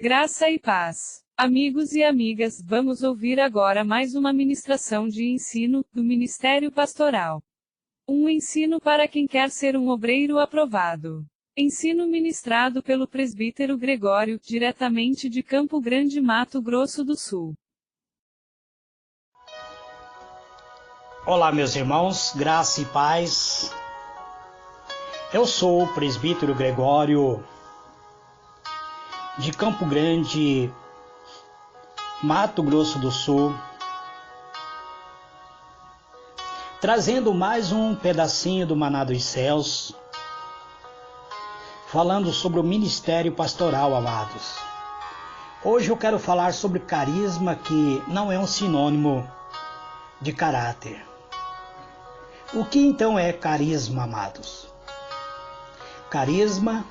Graça e paz. Amigos e amigas, vamos ouvir agora mais uma ministração de ensino, do Ministério Pastoral. Um ensino para quem quer ser um obreiro aprovado. Ensino ministrado pelo presbítero Gregório, diretamente de Campo Grande, Mato Grosso do Sul. Olá, meus irmãos, graça e paz. Eu sou o presbítero Gregório, de Campo Grande, Mato Grosso do Sul, trazendo mais um pedacinho do Maná dos Céus, falando sobre o ministério pastoral, amados. Hoje eu quero falar sobre carisma, que não é um sinônimo de caráter. O que então é carisma, amados? Carisma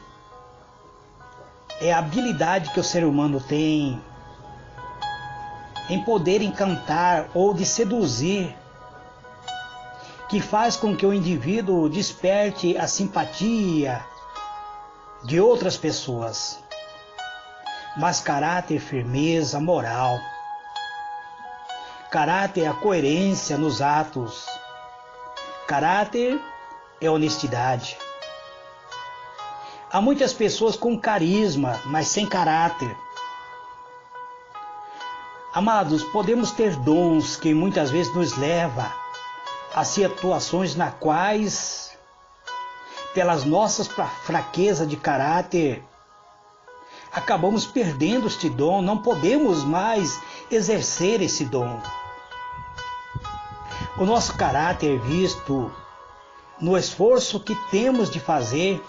é a habilidade que o ser humano tem em poder encantar ou de seduzir, que faz com que o indivíduo desperte a simpatia de outras pessoas. Mas caráter, firmeza, moral. Caráter é a coerência nos atos. Caráter é honestidade. Há muitas pessoas com carisma, mas sem caráter. Amados, podemos ter dons que muitas vezes nos levam a situações nas quais, pelas nossas fraquezas de caráter, acabamos perdendo este dom, não podemos mais exercer esse dom. O nosso caráter é visto no esforço que temos de fazer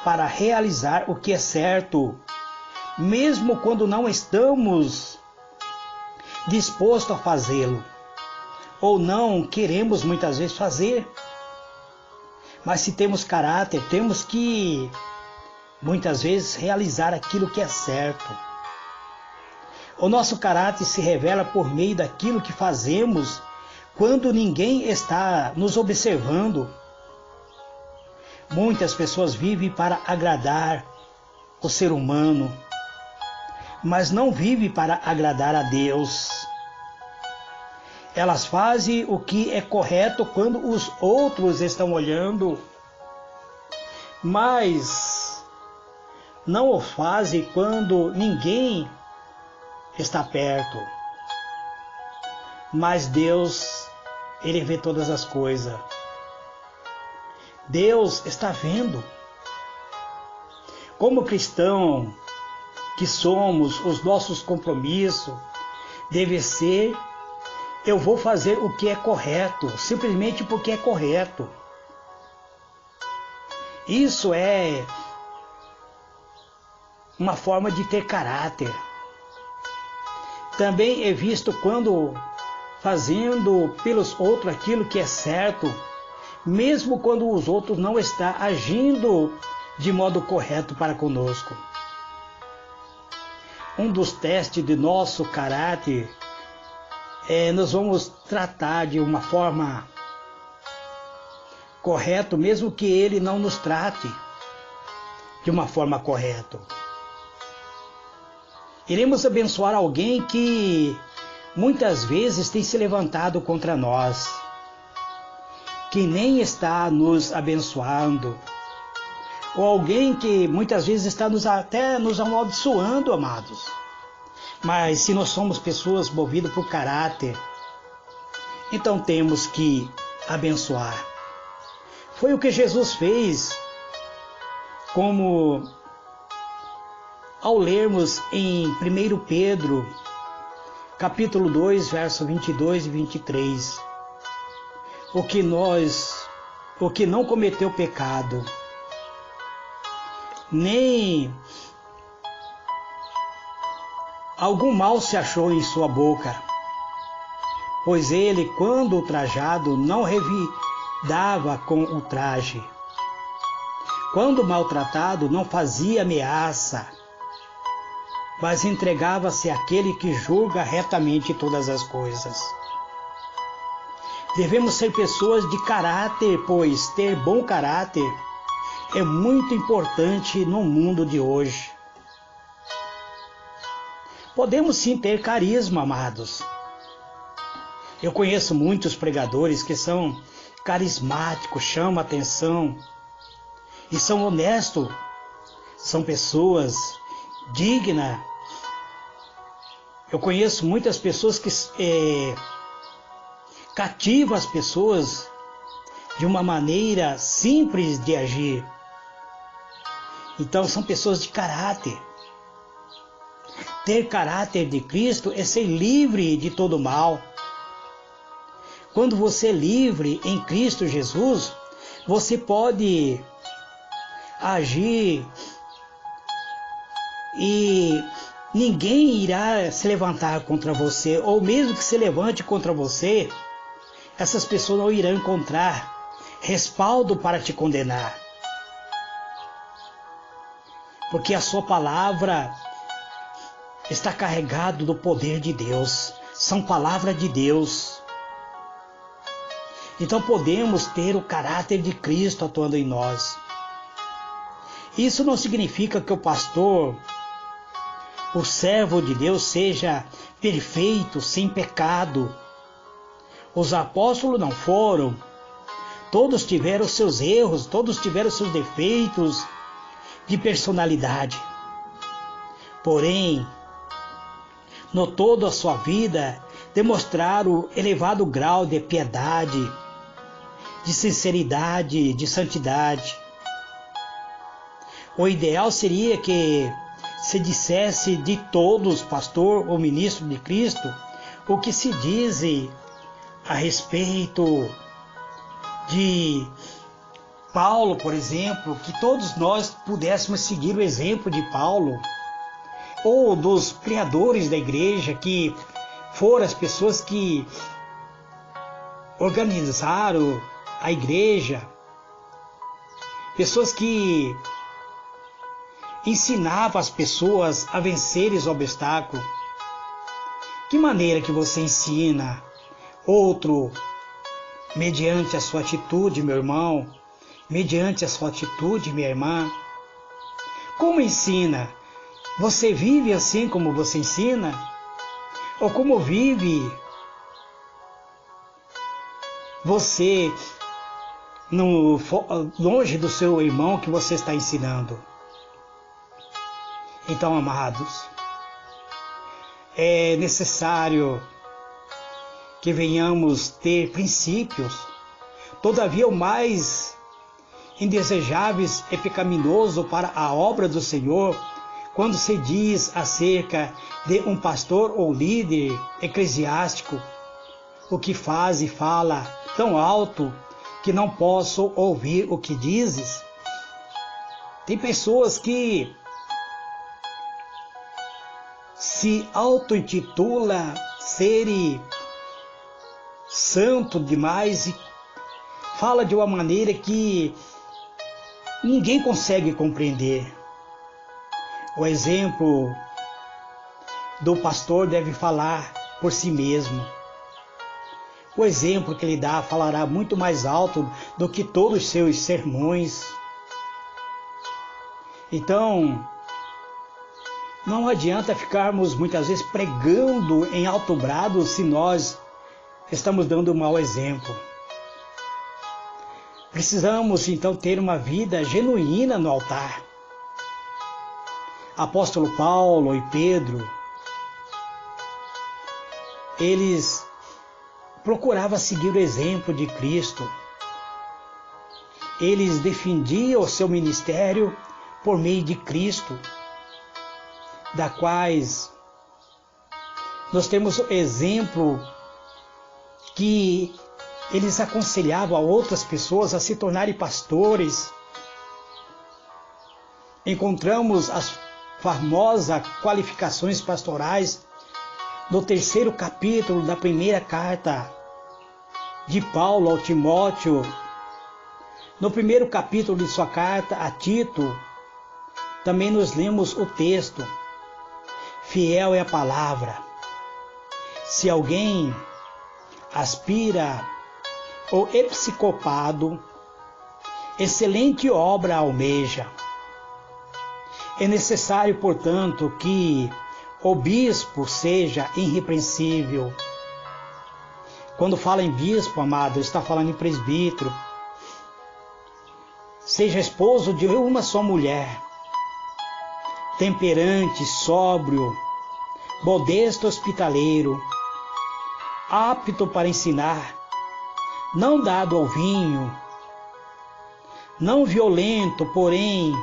para realizar o que é certo, mesmo quando não estamos dispostos a fazê-lo, ou não queremos muitas vezes fazer. Mas se temos caráter, temos que muitas vezes realizar aquilo que é certo. O nosso caráter se revela por meio daquilo que fazemos quando ninguém está nos observando. Muitas pessoas vivem para agradar o ser humano, mas não vivem para agradar a Deus. Elas fazem o que é correto quando os outros estão olhando, mas não o fazem quando ninguém está perto. Mas Deus, Ele vê todas as coisas. Deus está vendo. Como cristão que somos, os nossos compromissos devem ser: eu vou fazer o que é correto, simplesmente porque é correto. Isso é uma forma de ter caráter. Também é visto quando fazendo pelos outros aquilo que é certo, mesmo quando os outros não estão agindo de modo correto para conosco. Um dos testes de nosso caráter nós vamos tratar de uma forma correta, mesmo que ele não nos trate de uma forma correta. Iremos abençoar alguém que muitas vezes tem se levantado contra nós, que nem está nos abençoando, ou alguém que muitas vezes está até nos amaldiçoando, amados. Mas se nós somos pessoas movidas por caráter, então temos que abençoar. Foi o que Jesus fez, como ao lermos em 1 Pedro, capítulo 2, verso 22 e 23. O que não cometeu pecado, nem algum mal se achou em sua boca, pois ele, quando ultrajado, não revidava com o traje. Quando maltratado, não fazia ameaça, mas entregava-se àquele que julga retamente todas as coisas. Devemos ser pessoas de caráter, pois ter bom caráter é muito importante no mundo de hoje. Podemos sim ter carisma, amados. Eu conheço muitos pregadores que são carismáticos, chamam a atenção e são honestos, são pessoas dignas. Eu conheço muitas pessoas que cativam as pessoas de uma maneira simples de agir. Então são pessoas de caráter. Ter caráter de Cristo é ser livre de todo mal. Quando você é livre em Cristo Jesus, você pode agir e ninguém irá se levantar contra você, ou mesmo que se levante contra você, essas pessoas não irão encontrar respaldo para te condenar. Porque a sua palavra está carregada do poder de Deus, são palavras de Deus. Então podemos ter o caráter de Cristo atuando em nós. Isso não significa que o pastor, o servo de Deus, seja perfeito, sem pecado. Os apóstolos não foram. Todos tiveram seus erros, todos tiveram seus defeitos de personalidade. Porém, no todo a sua vida, demonstraram elevado grau de piedade, de sinceridade, de santidade. O ideal seria que se dissesse de todos, pastor ou ministro de Cristo, o que se diz a respeito de Paulo, por exemplo, que todos nós pudéssemos seguir o exemplo de Paulo, ou dos criadores da igreja, que foram as pessoas que organizaram a igreja, pessoas que ensinavam as pessoas a vencerem os obstáculos. Que maneira que você ensina outro mediante a sua atitude, meu irmão, mediante a sua atitude, minha irmã? Como ensina? Você vive assim como você ensina? Ou como vive você longe do seu irmão que você está ensinando? Então, amados, é necessário que venhamos ter princípios. Todavia, o mais indesejáveis é pecaminoso para a obra do Senhor quando se diz acerca de um pastor ou líder eclesiástico, o que faz e fala tão alto que não posso ouvir o que dizes. Tem pessoas que se auto-intitula ser santo demais e fala de uma maneira que ninguém consegue compreender. O exemplo do pastor deve falar por si mesmo. O exemplo que ele dá falará muito mais alto do que todos os seus sermões. Então, não adianta ficarmos muitas vezes pregando em alto brado se nós estamos dando um mau exemplo. Precisamos então ter uma vida genuína no altar. Apóstolo Paulo e Pedro, eles procuravam seguir o exemplo de Cristo. Eles defendiam o seu ministério por meio de Cristo, da quais nós temos exemplo que eles aconselhavam a outras pessoas a se tornarem pastores. Encontramos as famosas qualificações pastorais no 3º capítulo da primeira carta de Paulo ao Timóteo, no 1º capítulo de sua carta a Tito. Também nos lemos o texto: fiel é a palavra. Se alguém aspira ou episcopado, excelente obra almeja. É necessário, portanto, que o bispo seja irrepreensível. Quando fala em bispo, amado, está falando em presbítero. Seja esposo de uma só mulher, temperante, sóbrio, modesto, hospitaleiro, apto para ensinar, não dado ao vinho, não violento, porém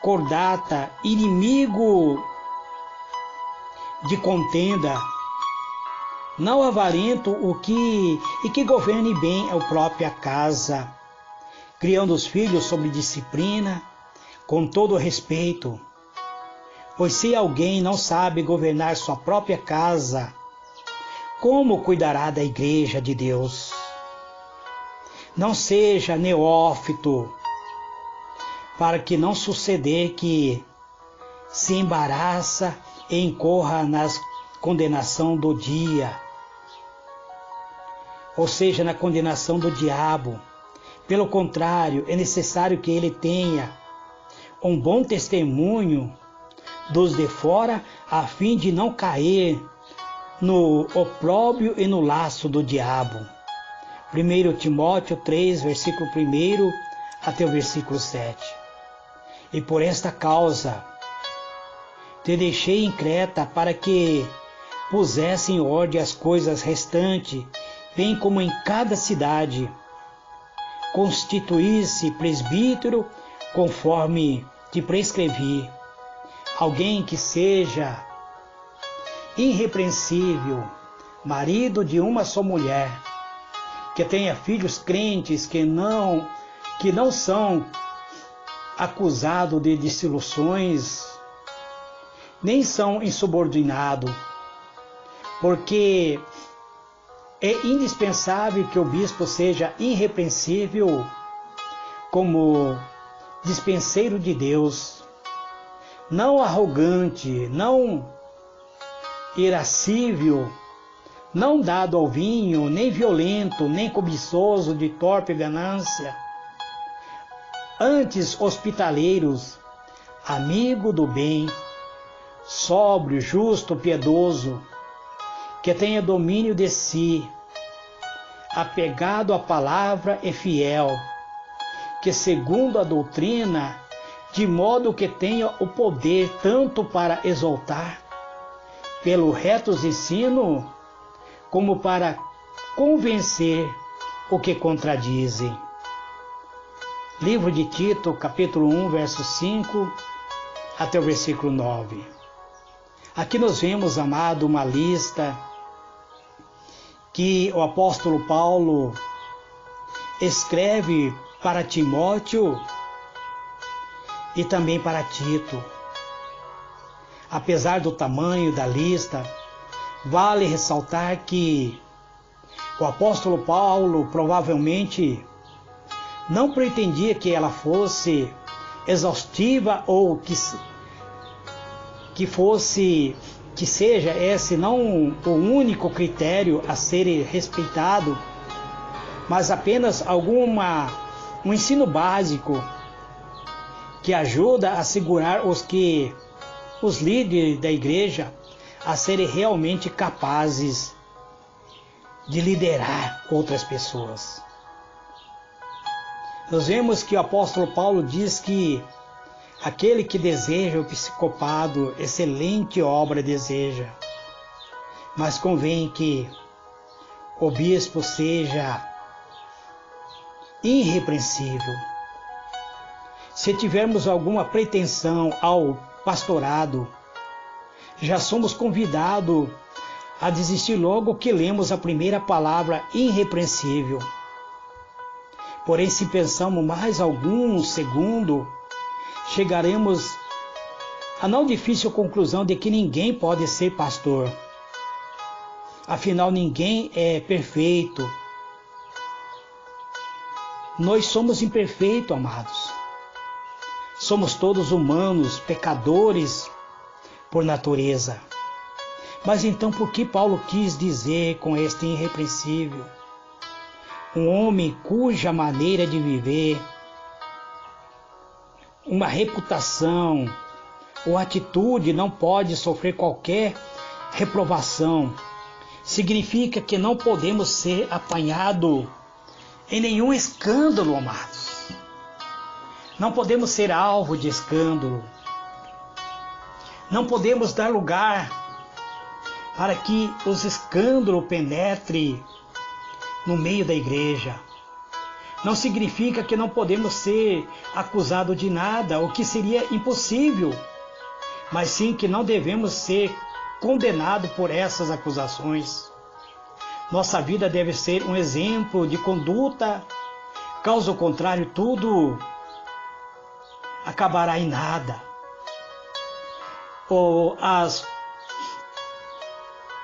cordata, inimigo de contenda, não avarento e que governe bem a própria casa, criando os filhos sob disciplina, com todo respeito. Pois se alguém não sabe governar sua própria casa, como cuidará da igreja de Deus? Não seja neófito, para que não suceder que se embaraça e incorra na condenação do dia, ou seja, na condenação do diabo. Pelo contrário, é necessário que ele tenha um bom testemunho dos de fora, a fim de não cair no opróbrio e no laço do diabo. 1 Timóteo 3, versículo 1 até o versículo 7. E por esta causa te deixei em Creta, para que pusesse em ordem as coisas restantes, bem como em cada cidade constituísse presbítero, conforme te prescrevi, alguém que seja irrepreensível, marido de uma só mulher, que tenha filhos crentes, que não são acusados de dissoluções, nem são insubordinados, porque é indispensável que o bispo seja irrepreensível como dispenseiro de Deus, não arrogante, não irascível, não dado ao vinho, nem violento, nem cobiçoso de torpe ganância, antes hospitaleiros, amigo do bem, sóbrio, justo, piedoso, que tenha domínio de si, apegado à palavra e fiel, que segundo a doutrina, de modo que tenha o poder tanto para exaltar, pelo retos ensino, como para convencer o que contradizem. Livro de Tito, capítulo 1, verso 5 até o versículo 9. Aqui nós vemos, amado, uma lista que o apóstolo Paulo escreve para Timóteo e também para Tito. Apesar do tamanho da lista, vale ressaltar que o apóstolo Paulo provavelmente não pretendia que ela fosse exaustiva ou que seja esse não o único critério a ser respeitado, mas apenas um ensino básico que ajuda a segurar os líderes da igreja a serem realmente capazes de liderar outras pessoas. Nós vemos que o apóstolo Paulo diz que aquele que deseja o episcopado, excelente obra deseja, mas convém que o bispo seja irrepreensível. Se tivermos alguma pretensão ao pastorado, já somos convidados a desistir logo que lemos a primeira palavra, irrepreensível. Porém, se pensamos mais algum segundo, chegaremos à não difícil conclusão de que ninguém pode ser pastor. Afinal, ninguém é perfeito. Nós somos imperfeitos, amados. Somos todos humanos, pecadores por natureza. Mas então por que Paulo quis dizer com este irrepreensível? Um homem cuja maneira de viver, uma reputação, ou atitude não pode sofrer qualquer reprovação. Significa que não podemos ser apanhados em nenhum escândalo, amados. Não podemos ser alvo de escândalo. Não podemos dar lugar para que os escândalos penetrem no meio da igreja. Não significa que não podemos ser acusados de nada, o que seria impossível, mas sim que não devemos ser condenados por essas acusações. Nossa vida deve ser um exemplo de conduta, caso contrário, tudo acabará em nada.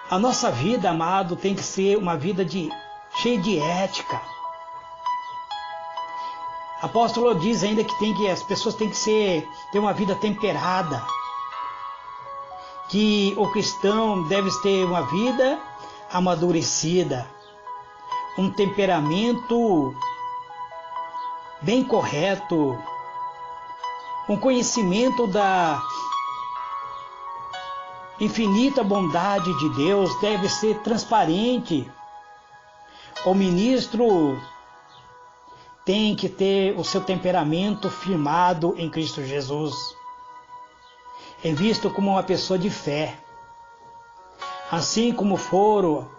A nossa vida, amado, tem que ser uma vida cheia de ética. O apóstolo diz ainda que as pessoas têm que ter uma vida temperada, que o cristão deve ter uma vida amadurecida, um temperamento bem correto, um conhecimento da infinita bondade de Deus, deve ser transparente. O ministro tem que ter o seu temperamento firmado em Cristo Jesus. É visto como uma pessoa de fé. Assim como foram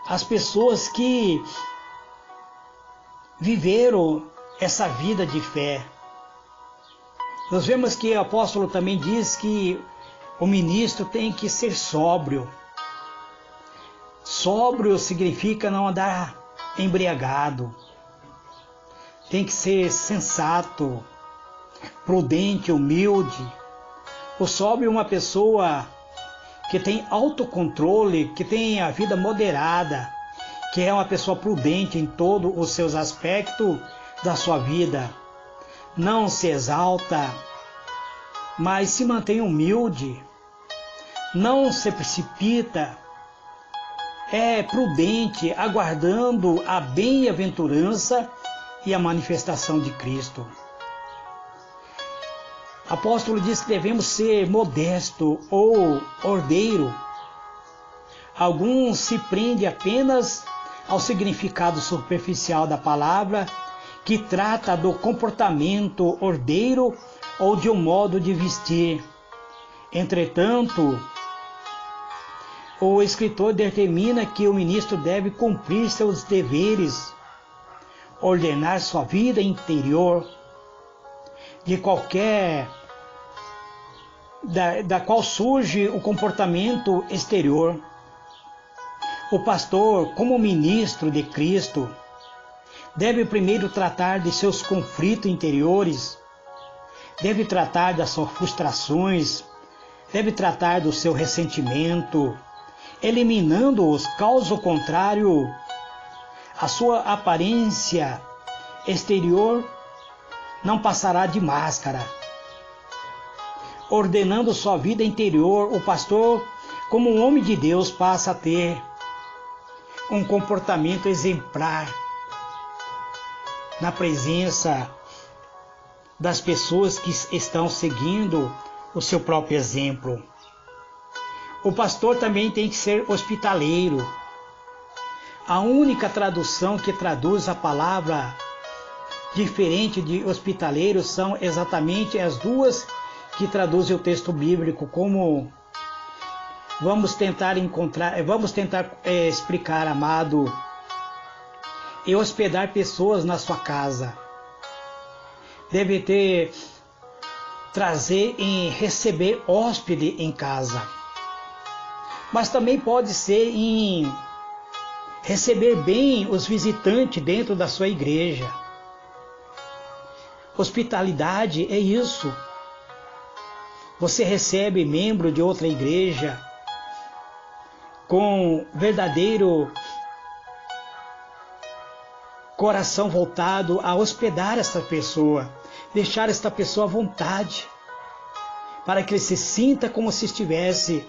as pessoas que viveram essa vida de fé. Nós vemos que o apóstolo também diz que o ministro tem que ser sóbrio. Sóbrio significa não andar embriagado. Tem que ser sensato, prudente, humilde. O sóbrio é uma pessoa que tem autocontrole, que tem a vida moderada, que é uma pessoa prudente em todos os seus aspectos da sua vida. Não se exalta, mas se mantém humilde. Não se precipita. É prudente, aguardando a bem-aventurança e a manifestação de Cristo. O apóstolo diz que devemos ser modesto ou ordeiro. Alguns se prendem apenas ao significado superficial da palavra, que trata do comportamento ordeiro ou de um modo de vestir. Entretanto, o escritor determina que o ministro deve cumprir seus deveres, ordenar sua vida interior, da qual surge o comportamento exterior. O pastor, como ministro de Cristo, deve primeiro tratar de seus conflitos interiores, deve tratar das suas frustrações, deve tratar do seu ressentimento, eliminando-os, caso contrário, a sua aparência exterior não passará de máscara. Ordenando sua vida interior, o pastor, como um homem de Deus, passa a ter um comportamento exemplar na presença das pessoas que estão seguindo o seu próprio exemplo. O pastor também tem que ser hospitaleiro. A única tradução que traduz a palavra diferente de hospitaleiro são exatamente as duas que traduzem o texto bíblico. Como vamos tentar explicar, amado, e hospedar pessoas na sua casa. Deve trazer e receber hóspede em casa. Mas também pode ser em receber bem os visitantes dentro da sua igreja. Hospitalidade é isso. Você recebe membro de outra igreja com verdadeiro coração voltado a hospedar esta pessoa, deixar esta pessoa à vontade, para que ele se sinta como se estivesse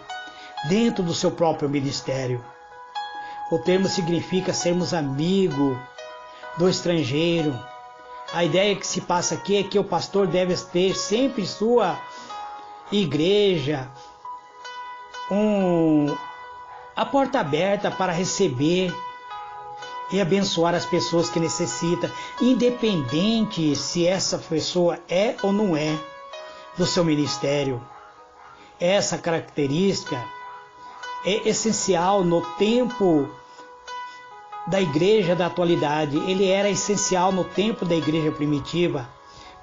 dentro do seu próprio ministério. O termo significa sermos amigo do estrangeiro. A ideia que se passa aqui é que o pastor deve ter sempre sua igreja, a porta aberta para receber e abençoar as pessoas que necessitam, independente se essa pessoa é ou não é do seu ministério. Essa característica é essencial no tempo da igreja da atualidade. Ele era essencial no tempo da igreja primitiva,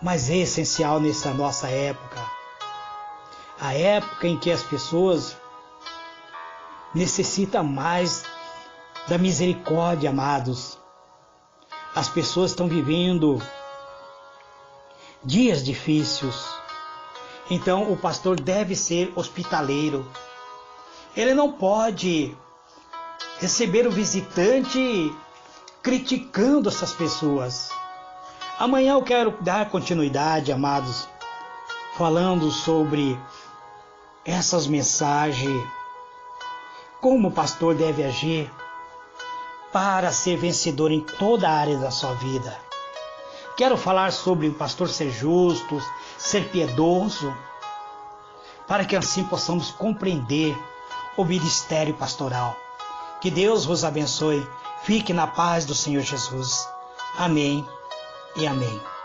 mas é essencial nessa nossa época. A época em que as pessoas necessitam mais da misericórdia, amados. As pessoas estão vivendo dias difíceis. Então o pastor deve ser hospitaleiro. Ele não pode receber o visitante criticando essas pessoas. Amanhã eu quero dar continuidade, amados, falando sobre essas mensagens, como o pastor deve agir para ser vencedor em toda a área da sua vida. Quero falar sobre o pastor ser justo, ser piedoso, para que assim possamos compreender o ministério pastoral. Que Deus vos abençoe. Fique na paz do Senhor Jesus. Amém e amém.